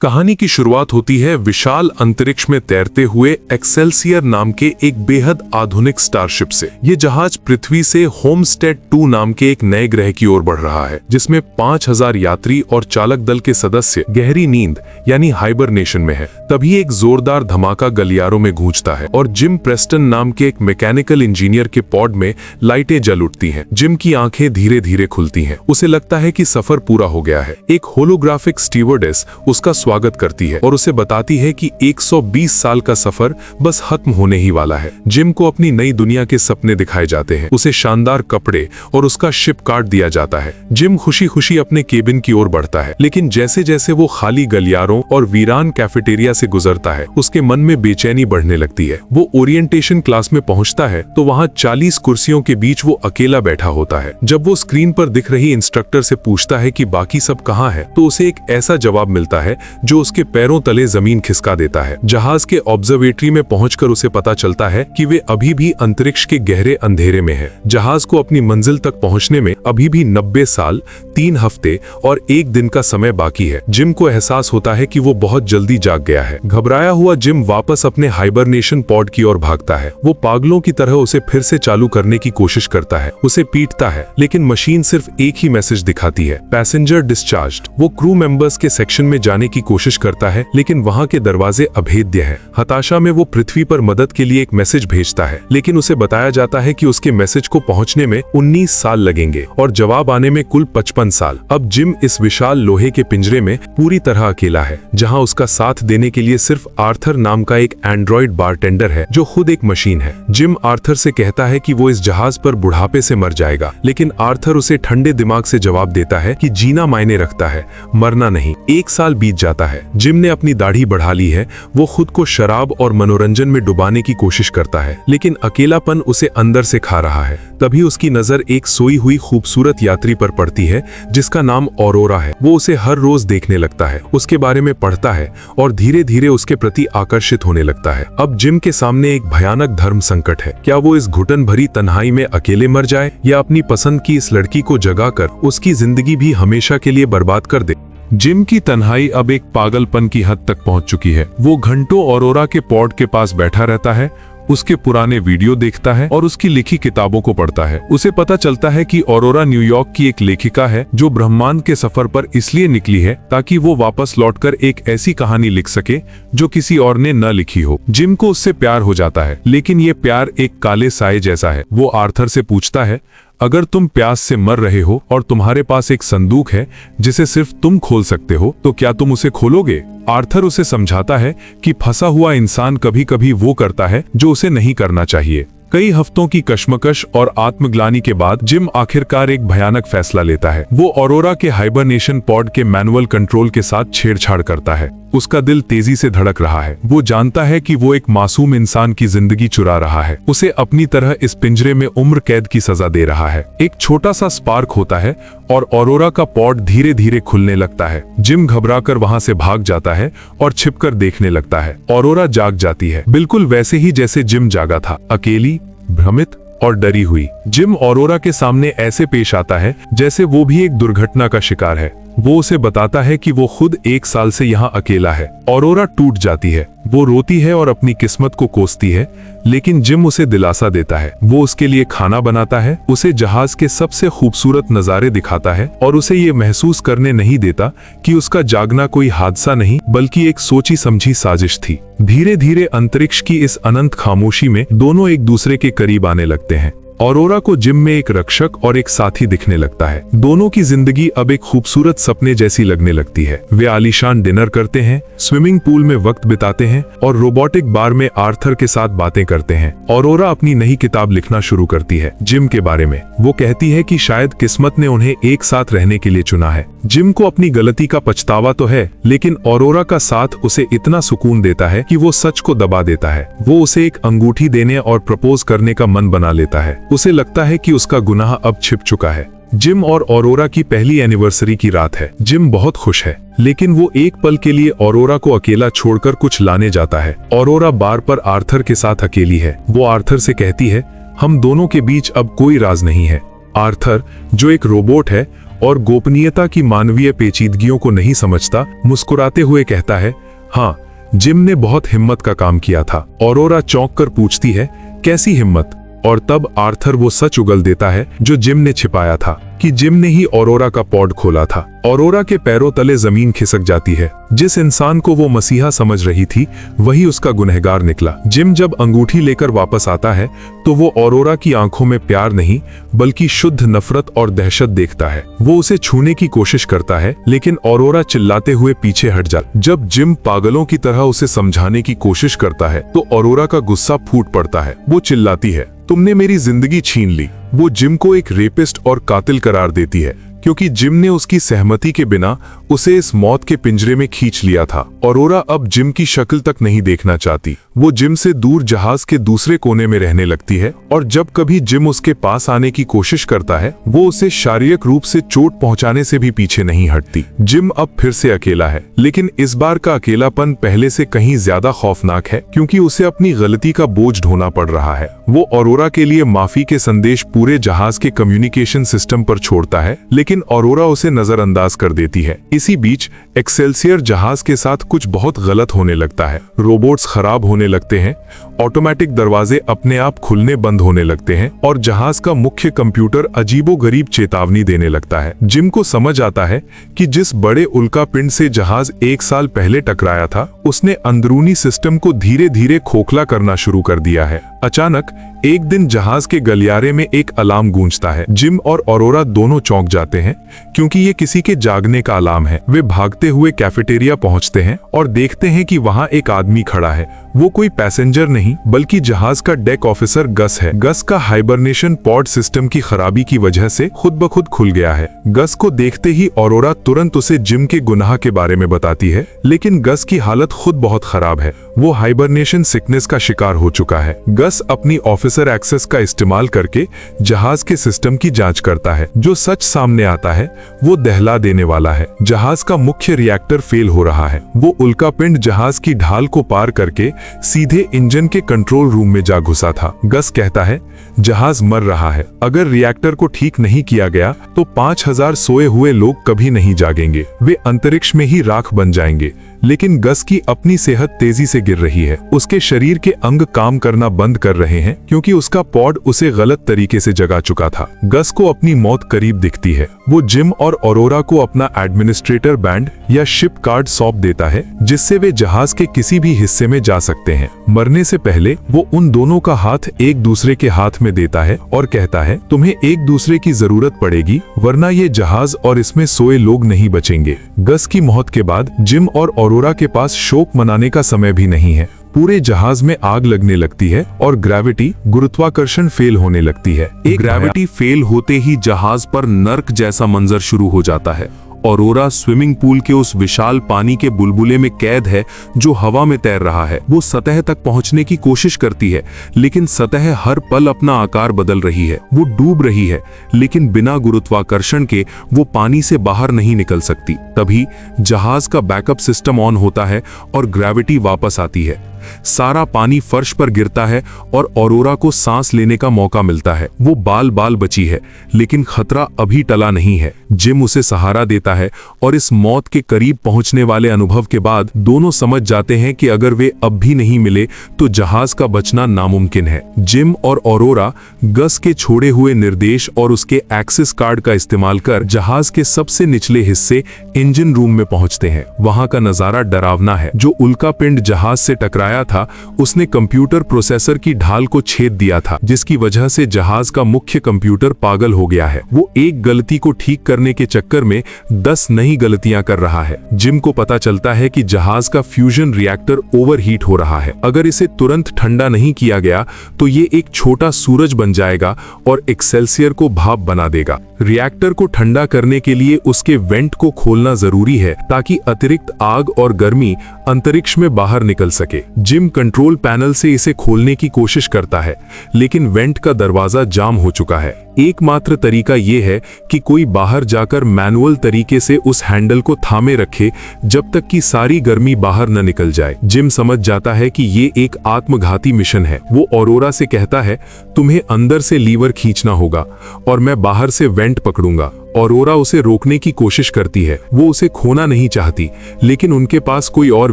कहानी की शुरुआत होती है विशाल अंतरिक्ष में तैरते हुए एक्सेल्सियर नाम के एक बेहद आधुनिक स्टारशिप से। ये जहाज पृथ्वी से होमस्टेड 2 नाम के एक नए ग्रह की ओर बढ़ रहा है, जिसमें 5000 यात्री और चालक दल के सदस्य गहरी नींद यानी हाइबरनेशन में है। तभी एक जोरदार धमाका गलियारों में गूंजता है और जिम प्रेस्टन नाम के एक मैकेनिकल इंजीनियर के पॉड में लाइटें जल उठती हैं। जिम की आंखें धीरे धीरे खुलती हैं। उसे लगता है कि सफर पूरा हो गया है। एक होलोग्राफिक स्टीवर्डेस उसका स्वागत करती है और उसे बताती है कि 120 साल का सफर बस खत्म होने ही वाला है। जिम को अपनी नई दुनिया के सपने दिखाए जाते हैं। उसे शानदार कपड़े और उसका शिप कार्ड दिया जाता है। जिम खुशी खुशी अपने केबिन की ओर बढ़ता है, लेकिन जैसे जैसे वो खाली गलियारों और वीरान कैफेटेरिया से गुजरता है, उसके मन में बेचैनी बढ़ने लगती है। वो ओरिएंटेशन क्लास में पहुंचता है तो वहां 40 कुर्सियों के बीच वो अकेला बैठा होता है। जब वो स्क्रीन पर दिख रही इंस्ट्रक्टर से पूछता है कि बाकी सब कहाँ है, तो उसे एक ऐसा जवाब मिलता है जो उसके पैरों तले जमीन खिसका देता है। जहाज के ऑब्जर्वेटरी में पहुंचकर उसे पता चलता है कि वे अभी भी अंतरिक्ष के गहरे अंधेरे में है। जहाज को अपनी मंजिल तक पहुंचने में अभी भी 90 साल, 3 हफ्ते और 1 दिन का समय बाकी है। जिम को एहसास होता है कि वो बहुत जल्दी जाग गया है। घबराया हुआ जिम वापस अपने हाइबरनेशन पॉड की ओर भागता है। वो पागलों की तरह उसे फिर से चालू करने की कोशिश करता है, उसे पीटता है, लेकिन मशीन सिर्फ एक ही मैसेज दिखाती है, पैसेंजर डिस्चार्ज्ड। वो क्रू मेंबर्स के सेक्शन में जाने की कोशिश करता है, लेकिन वहां के दरवाजे अभेद्य हैं। हताशा में वो पृथ्वी पर मदद के लिए एक मैसेज भेजता है, लेकिन उसे बताया जाता है कि उसके मैसेज को पहुंचने में 19 साल लगेंगे और जवाब आने में कुल 55 साल। अब जिम इस विशाल लोहे के पिंजरे में पूरी तरह अकेला है, जहां उसका साथ देने के लिए सिर्फ आर्थर नाम का एक एंड्रॉइड बारटेंडर है, जो खुद एक मशीन है। जिम आर्थर से कहता है कि वो इस जहाज पर बुढ़ापे से मर जाएगा, लेकिन आर्थर उसे ठंडे दिमाग से जवाब देता है कि जीना मायने रखता है, मरना नहीं। 1 साल बीत जाता है। जिम ने अपनी दाढ़ी बढ़ा ली है। वो खुद को शराब और मनोरंजन में डुबाने की कोशिश करता है, लेकिन अकेलापन उसे अंदर से खा रहा है। तभी उसकी नजर एक सोई हुई खूबसूरत यात्री पर पड़ती है, जिसका नाम ऑरोरा है। वो उसे हर रोज देखने लगता है, उसके बारे में पढ़ता है और धीरे धीरे उसके प्रति आकर्षित होने लगता है। अब जिम के सामने एक भयानक धर्म संकट है। क्या वो इस घुटन भरी तन्हाई में अकेले मर जाए, या अपनी पसंद की इस लड़की को जगाकर उसकी जिंदगी भी हमेशा के लिए बर्बाद कर दे। जिम की तन्हाई अब एक पागलपन की हद तक पहुंच चुकी है। वो घंटों ऑरोरा के पॉड के पास बैठा रहता है, उसके पुराने वीडियो देखता है और उसकी लिखी किताबों को पढ़ता है। उसे पता चलता है कि ऑरोरा न्यूयॉर्क की एक लेखिका है, जो ब्रह्मांड के सफर पर इसलिए निकली है ताकि वो वापस लौटकर एक ऐसी कहानी लिख सके जो किसी और ने न लिखी हो। जिम को उससे प्यार हो जाता है, लेकिन ये प्यार एक काले साए जैसा है। वो आर्थर से पूछता है, अगर तुम प्यास से मर रहे हो और तुम्हारे पास एक संदूक है जिसे सिर्फ तुम खोल सकते हो, तो क्या तुम उसे खोलोगे? आर्थर उसे समझाता है कि फंसा हुआ इंसान कभी कभी वो करता है जो उसे नहीं करना चाहिए। कई हफ्तों की कश्मकश और आत्मग्लानि के बाद जिम आखिरकार एक भयानक फैसला लेता है। वो ऑरोरा के हाइबरनेशन पॉड के मैनुअल कंट्रोल के साथ छेड़छाड़ करता है। उसका दिल तेजी से धड़क रहा है। वो जानता है कि वो एक मासूम इंसान की जिंदगी चुरा रहा है, उसे अपनी तरह इस पिंजरे में उम्र कैद की सजा दे रहा है। एक छोटा सा स्पार्क होता है और ऑरोरा का पॉड धीरे धीरे खुलने लगता है। जिम घबराकर वहां से भाग जाता है और छिपकर देखने लगता है। ऑरोरा जाग जाती है, बिल्कुल वैसे ही जैसे जिम जागा था, अकेली, भ्रमित और डरी हुई। जिम ऑरोरा के सामने ऐसे पेश आता है जैसे वो भी एक दुर्घटना का शिकार है। वो उसे बताता है कि वो खुद 1 साल से यहाँ अकेला है। ऑरोरा टूट जाती है, वो रोती है और अपनी किस्मत को कोसती है, लेकिन जिम उसे दिलासा देता है। वो उसके लिए खाना बनाता है, उसे जहाज के सबसे खूबसूरत नज़ारे दिखाता है और उसे ये महसूस करने नहीं देता कि उसका जागना कोई हादसा नहीं बल्कि एक सोची समझी साजिश थी। धीरे धीरे अंतरिक्ष की इस अनंत खामोशी में दोनों एक दूसरे के करीब आने लगते हैं। ऑरोरा को जिम में एक रक्षक और एक साथी दिखने लगता है। दोनों की जिंदगी अब एक खूबसूरत सपने जैसी लगने लगती है। वे आलीशान डिनर करते हैं, स्विमिंग पूल में वक्त बिताते हैं और रोबोटिक बार में आर्थर के साथ बातें करते हैं। ऑरोरा अपनी नई किताब लिखना शुरू करती है जिम के बारे में। वो कहती है कि शायद किस्मत ने उन्हें एक साथ रहने के लिए चुना है। जिम को अपनी गलती का पछतावा तो है, लेकिन ऑरोरा का साथ उसे इतना सुकून देता है कि वो सच को दबा देता है। वो उसे एक अंगूठी देने और प्रपोज करने का मन बना लेता है। उसे लगता है कि उसका गुनाह अब छिप चुका है। जिम और ऑरोरा की पहली एनिवर्सरी की रात है। जिम बहुत खुश है, लेकिन वो एक पल के लिए ऑरोरा को अकेला छोड़कर कुछ लाने जाता है। ऑरोरा बार पर आर्थर के साथ अकेली है। वो आर्थर से कहती है, हम दोनों के बीच अब कोई राज नहीं है। आर्थर, जो एक रोबोट है, और गोपनीयता की मानवीय पेचीदगियों को नहीं समझता, मुस्कुराते हुए कहता है, हाँ, जिम ने बहुत हिम्मत का काम किया था। ऑरोरा चौंक कर पूछती है, कैसी हिम्मत? और तब आर्थर वो सच उगल देता है जो जिम ने छिपाया था, कि जिम ने ही ऑरोरा का पॉड खोला था। ऑरोरा के पैरों तले जमीन खिसक जाती है। जिस इंसान को वो मसीहा समझ रही थी वही उसका गुनहगार निकला। जिम जब अंगूठी लेकर वापस आता है तो वो ऑरोरा की आंखों में प्यार नहीं बल्कि शुद्ध नफरत और दहशत देखता है। वो उसे छूने की कोशिश करता है लेकिन ऑरोरा चिल्लाते हुए पीछे हट जाता। जब जिम पागलों की तरह उसे समझाने की कोशिश करता है तो ऑरोरा का गुस्सा फूट पड़ता है। वो चिल्लाती है, तुमने मेरी जिंदगी छीन ली। वो जिम को एक रेपिस्ट और कातिल करार देती है क्योंकि जिम ने उसकी सहमति के बिना उसे इस मौत के पिंजरे में खींच लिया था। ऑरोरा अब जिम की शक्ल तक नहीं देखना चाहती। वो जिम से दूर जहाज के दूसरे कोने में रहने लगती है और जब कभी जिम उसके पास आने की कोशिश करता है वो उसे शारीरिक रूप से चोट पहुंचाने से भी पीछे नहीं हटती। जिम अब फिर से अकेला है, लेकिन इस बार का अकेलापन पहले से कहीं ज्यादा खौफनाक है क्योंकि उसे अपनी गलती का बोझ ढोना पड़ रहा है। वो ऑरोरा के लिए माफी के संदेश पूरे जहाज के कम्युनिकेशन सिस्टम पर छोड़ता है, लेकिन ऑरोरा उसे नजरअंदाज कर देती है। इसी बीच एक्सेल्सियर जहाज के साथ कुछ बहुत गलत होने लगता है। रोबोट्स खराब होने लगते हैं, ऑटोमेटिक दरवाजे अपने आप खुलने बंद होने लगते हैं और जहाज का मुख्य कंप्यूटर अजीबोगरीब चेतावनी देने लगता है। जिम को समझ आता है कि जिस बड़े उल्कापिंड से जहाज 1 साल पहले टकराया था उसने अंदरूनी सिस्टम को धीरे धीरे खोखला करना शुरू कर दिया है। अचानक एक दिन जहाज के गलियारे में एक अलार्म गूंजता है। जिम और ऑरोरा दोनों चौंक जाते हैं क्योंकि ये किसी के जागने का अलार्म है। वे भागते हुए कैफेटेरिया पहुंचते हैं और देखते हैं कि वहां एक आदमी खड़ा है। वो कोई पैसेंजर नहीं बल्कि जहाज का डेक ऑफिसर गस है। गस का हाइबरनेशन पॉड सिस्टम की खराबी की वजह से खुद ब खुद खुल गया है। गस को देखते ही ऑरोरा तुरंत उसे जिम के गुनाह के बारे में बताती है, लेकिन गस की हालत खुद बहुत खराब है। वो हाइबरनेशन सिकनेस का शिकार हो चुका है। गस अपनी ऑफिसर एक्सेस का इस्तेमाल करके जहाज के सिस्टम की जांच करता है। जो सच सामने आता है वो दहला देने वाला है। जहाज का मुख्य रिएक्टर फेल हो रहा है। वो उल्कापिंड जहाज की ढाल को पार करके सीधे इंजन के कंट्रोल रूम में जा घुसा था। गस कहता है, जहाज मर रहा है। अगर रिएक्टर को ठीक नहीं किया गया तो 5000 सोए हुए लोग कभी नहीं जागेंगे। वे अंतरिक्ष में ही राख बन जाएंगे। लेकिन गस की अपनी सेहत तेजी से गिर रही है। उसके शरीर के अंग काम करना बंद कर रहे हैं क्योंकि उसका पॉड उसे गलत तरीके से जगा चुका था। गस को अपनी मौत करीब दिखती है। वो जिम और ऑरोरा को अपना एडमिनिस्ट्रेटर बैंड या शिप कार्ड सौंप देता है जिससे वे जहाज के किसी भी हिस्से में जा सकते हैं। मरने से पहले वो उन दोनों का हाथ एक दूसरे के हाथ में देता है और कहता है, तुम्हें एक दूसरे की जरूरत पड़ेगी वरना ये जहाज और इसमें सोए लोग नहीं बचेंगे। गस की मौत के बाद जिम और ऑरोरा के पास शोक मनाने का समय भी नहीं है। पूरे जहाज में आग लगने लगती है और ग्रेविटी गुरुत्वाकर्षण फेल होने लगती है। एक ग्रेविटी फेल होते ही जहाज पर नर्क जैसा मंजर शुरू हो जाता है। ऑरोरा स्विमिंग पूल के उस विशाल पानी के बुलबुले में कैद है जो हवा में तैर रहा है। वो सतह तक पहुंचने की कोशिश करती है लेकिन सतह हर पल अपना आकार बदल रही है। वो डूब रही है लेकिन बिना गुरुत्वाकर्षण के वो पानी से बाहर नहीं निकल सकती। तभी जहाज का बैकअप सिस्टम ऑन होता है और ग्रेविटी वापस आती है। सारा पानी फर्श पर गिरता है और ऑरोरा को सांस लेने का मौका मिलता है। वो बाल बाल बची है लेकिन खतरा अभी टला नहीं है। जिम उसे सहारा देता है और इस मौत के करीब पहुंचने वाले अनुभव के बाद दोनों समझ जाते हैं कि अगर वे अब भी नहीं मिले तो जहाज का बचना नामुमकिन है। जिम और ऑरोरा गस के छोड़े हुए निर्देश और उसके एक्सेस कार्ड का इस्तेमाल कर जहाज के सबसे निचले हिस्से इंजन रूम में पहुंचते हैं। वहां का नजारा डरावना है। जो उल्कापिंड जहाज से टकराया था उसने कंप्यूटर प्रोसेसर की ढाल को छेद दिया था जिसकी वजह से जहाज का मुख्य कंप्यूटर पागल हो गया है। वो एक गलती को ठीक करने के चक्कर में 10 नई गलतियां कर रहा है। जिम को पता चलता है कि जहाज का फ्यूजन रिएक्टर ओवरहीट हो रहा है। अगर इसे तुरंत ठंडा नहीं किया गया तो ये एक छोटा सूरज बन जाएगा और एक्सेल्सियर को भाप बना देगा। रिएक्टर को ठंडा करने के लिए उसके वेंट को खोलना जरूरी है ताकि अतिरिक्त आग और गर्मी अंतरिक्ष में बाहर निकल सके। जिम कंट्रोल पैनल से इसे खोलने की कोशिश करता है लेकिन वेंट का दरवाजा जाम हो चुका है। एकमात्र तरीका यह है कि कोई बाहर जाकर मैनुअल तरीके से उस हैंडल को थामे रखे जब तक कि सारी गर्मी बाहर न निकल जाए। जिम समझ जाता है कि ये एक आत्मघाती मिशन है। वो ऑरोरा से कहता है, तुम्हें अंदर से लीवर खींचना होगा और मैं बाहर से वेंट पकड़ूंगा। ऑरोरा उसे रोकने की कोशिश करती है। वो उसे खोना नहीं चाहती, लेकिन उनके पास कोई और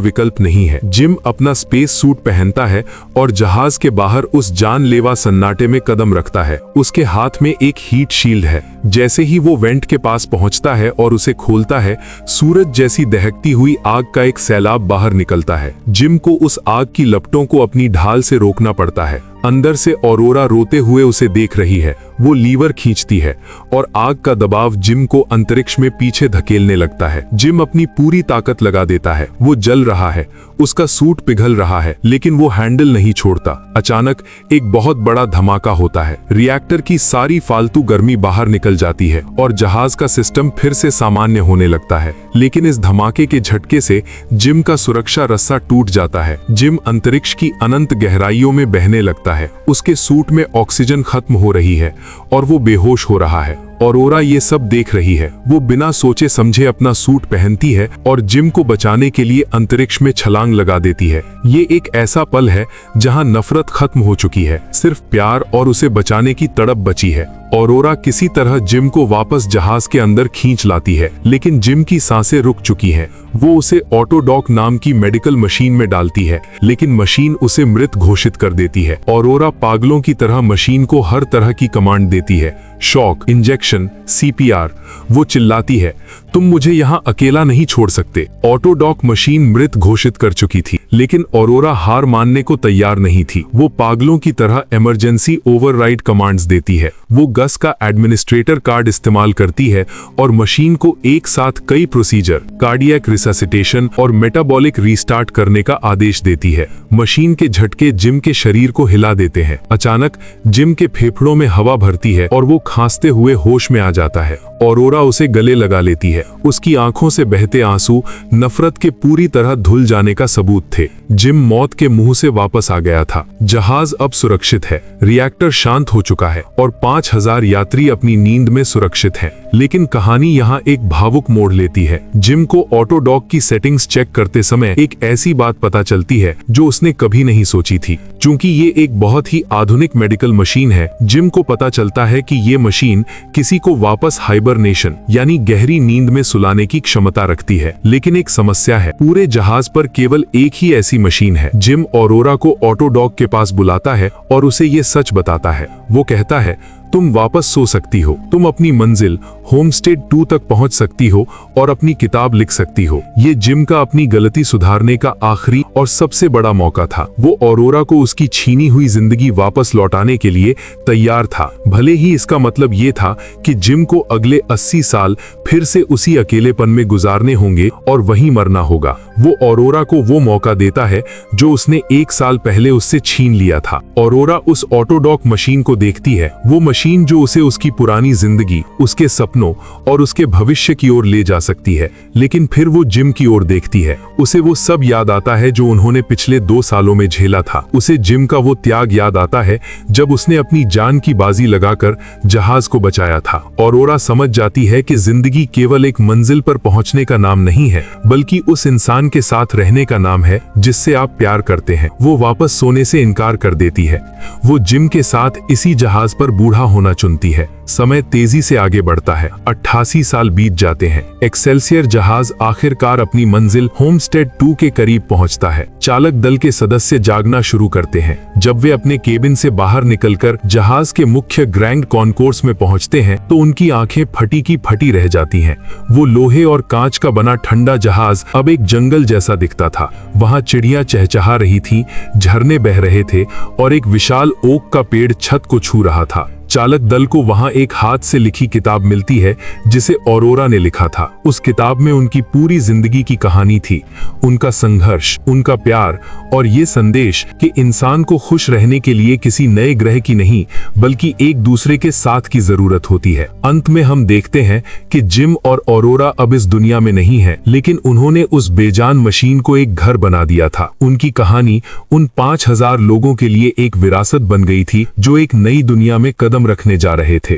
विकल्प नहीं है। जिम अपना स्पेस सूट पहनता है और जहाज के बाहर उस जानलेवा सन्नाटे में कदम रखता है। उसके हाथ में एक हीट शील्ड है। जैसे ही वो वेंट के पास पहुंचता है और उसे खोलता है, सूरज जैसी दहकती हुई आग का एक सैलाब बाहर निकलता है। जिम को उस आग की लपटों को अपनी ढाल से रोकना पड़ता है। अंदर से ऑरोरा रोते हुए उसे देख रही है। वो लीवर खींचती है और आग का दबाव जिम को अंतरिक्ष में पीछे धकेलने लगता है। जिम अपनी पूरी ताकत लगा देता है। वो जल रहा है, उसका सूट पिघल रहा है, लेकिन वो हैंडल नहीं छोड़ता। अचानक एक बहुत बड़ा धमाका होता है। रिएक्टर की सारी फालतू गर्मी बाहर निकल जाती है और जहाज का सिस्टम फिर से सामान्य होने लगता है। लेकिन इस धमाके के झटके से जिम का सुरक्षा रस्सा टूट जाता है। जिम अंतरिक्ष की अनंत गहराइयों में बहने लगता है। उसके सूट में ऑक्सीजन खत्म हो रही है और वो बेहोश हो रहा है। ऑरोरा ये सब देख रही है। वो बिना सोचे समझे अपना सूट पहनती है और जिम को बचाने के लिए अंतरिक्ष में छलांग लगा देती है। ये एक ऐसा पल है जहां नफरत खत्म हो चुकी है, सिर्फ प्यार और उसे बचाने की तड़प बची है। ऑरोरा किसी तरह जिम को वापस जहाज के अंदर खींच लाती है, लेकिन जिम की सांसें रुक चुकी हैं। वो उसे ऑटोडॉक नाम की मेडिकल मशीन में डालती है, लेकिन मशीन उसे मृत घोषित कर देती है। ऑरोरा पागलों की तरह मशीन को हर तरह की कमांड देती है, शॉक, इंजेक्शन, CPR। वो चिल्लाती है, तुम मुझे यहाँ अकेला नहीं छोड़ सकते। ऑटोडॉक मशीन मृत घोषित कर चुकी थी, लेकिन ऑरोरा हार मानने को तैयार नहीं थी। वो पागलों की तरह इमरजेंसी ओवरराइड कमांड्स देती है। वो गस का एडमिनिस्ट्रेटर कार्ड इस्तेमाल करती है और मशीन को एक साथ कई प्रोसीजर, कार्डियक रिससिटेशन और मेटाबॉलिक रीस्टार्ट करने का आदेश देती है। मशीन के झटके जिम के शरीर को हिला देते हैं। अचानक जिम के फेफड़ों में हवा भरती है और वो खांसते हुए होश में आ जाता है। ऑरोरा उसे गले लगा लेती है। उसकी आंखों से बहते आंसू नफरत के पूरी तरह धुल जाने का सबूत थे। जिम मौत के मुंह से वापस आ गया था। जहाज अब सुरक्षित है, रिएक्टर शांत हो चुका है और 5000 यात्री अपनी नींद में सुरक्षित हैं। लेकिन कहानी यहाँ एक भावुक मोड़ लेती है। जिम को ऑटोडॉक की सेटिंग्स चेक करते समय एक ऐसी बात पता चलती है जो उसने कभी नहीं सोची थी। चूंकि ये एक बहुत ही आधुनिक मेडिकल मशीन है, जिम को पता चलता है कि ये मशीन किसी को वापस हाइबरनेशन यानी गहरी नींद में सुलाने की क्षमता रखती है। लेकिन एक समस्या है, पूरे जहाज पर केवल एक ही ऐसी मशीन है। जिम ऑरोरा को ऑटोडॉक के पास बुलाता है और उसे ये सच बताता है। वो कहता है, तुम वापस सो सकती हो, तुम अपनी मंजिल होमस्टेड 2 तक पहुंच सकती हो और अपनी किताब लिख सकती हो। ये जिम का अपनी गलती सुधारने का आखिरी और सबसे बड़ा मौका था। वो ऑरोरा को उसकी छीनी हुई जिंदगी वापस लौटाने के लिए तैयार था, भले ही इसका मतलब ये था कि जिम को अगले 80 साल फिर से उसी अकेलेपन में गुजारने होंगे और वहीं मरना होगा। वो ऑरोरा को वो मौका देता है जो उसने 1 साल पहले उससे छीन लिया था। ऑरोरा उस ऑटोडॉक मशीन को देखती है, वो मशीन जो उसे उसकी पुरानी जिंदगी, उसके सपनों और उसके भविष्य की ओर ले जा सकती है। लेकिन फिर वो जिम की ओर देखती है। उसे वो सब याद आता है जो उन्होंने पिछले 2 सालों में झेला था। उसे जिम का वो त्याग याद आता है जब उसने अपनी जान की बाजी लगाकर जहाज को बचाया था। ऑरोरा समझ जाती है कि जिंदगी केवल एक मंजिल पर पहुंचने का नाम नहीं है, बल्कि उस इंसान के साथ रहने का नाम है जिससे आप प्यार करते हैं। वो वापस सोने से इनकार कर देती है। वो जिम के साथ इसी जहाज पर बूढ़ा होना चुनती है। समय तेजी से आगे बढ़ता है। 88 साल बीत जाते हैं। एक्सेल्सियर जहाज आखिरकार अपनी मंजिल होमस्टेड 2 के करीब पहुंचता है। चालक दल के सदस्य जागना शुरू करते हैं। जब वे अपने केबिन से बाहर निकलकर जहाज के मुख्य ग्रैंड कॉन्कोर्स में पहुंचते हैं तो उनकी आंखें फटी की फटी रह जाती हैं। वो लोहे और कांच का बना ठंडा जहाज अब एक जंगल जैसा दिखता था। वहां चिड़ियां चहचहा रही थी, झरने बह रहे थे और एक विशाल ओक का पेड़ छत को छू रहा था। चालक दल को वहां एक हाथ से लिखी किताब मिलती है जिसे ऑरोरा ने लिखा था। उस किताब में उनकी पूरी जिंदगी की कहानी थी, उनका संघर्ष, उनका प्यार और ये संदेश कि इंसान को खुश रहने के लिए किसी नए ग्रह की नहीं बल्कि एक दूसरे के साथ की जरूरत होती है। अंत में हम देखते हैं कि जिम और ऑरोरा अब इस दुनिया में नहीं है, लेकिन उन्होंने उस बेजान मशीन को एक घर बना दिया था। उनकी कहानी उन 5000 लोगों के लिए एक विरासत बन गई थी जो एक नई दुनिया में कदम रखने जा रहे थे।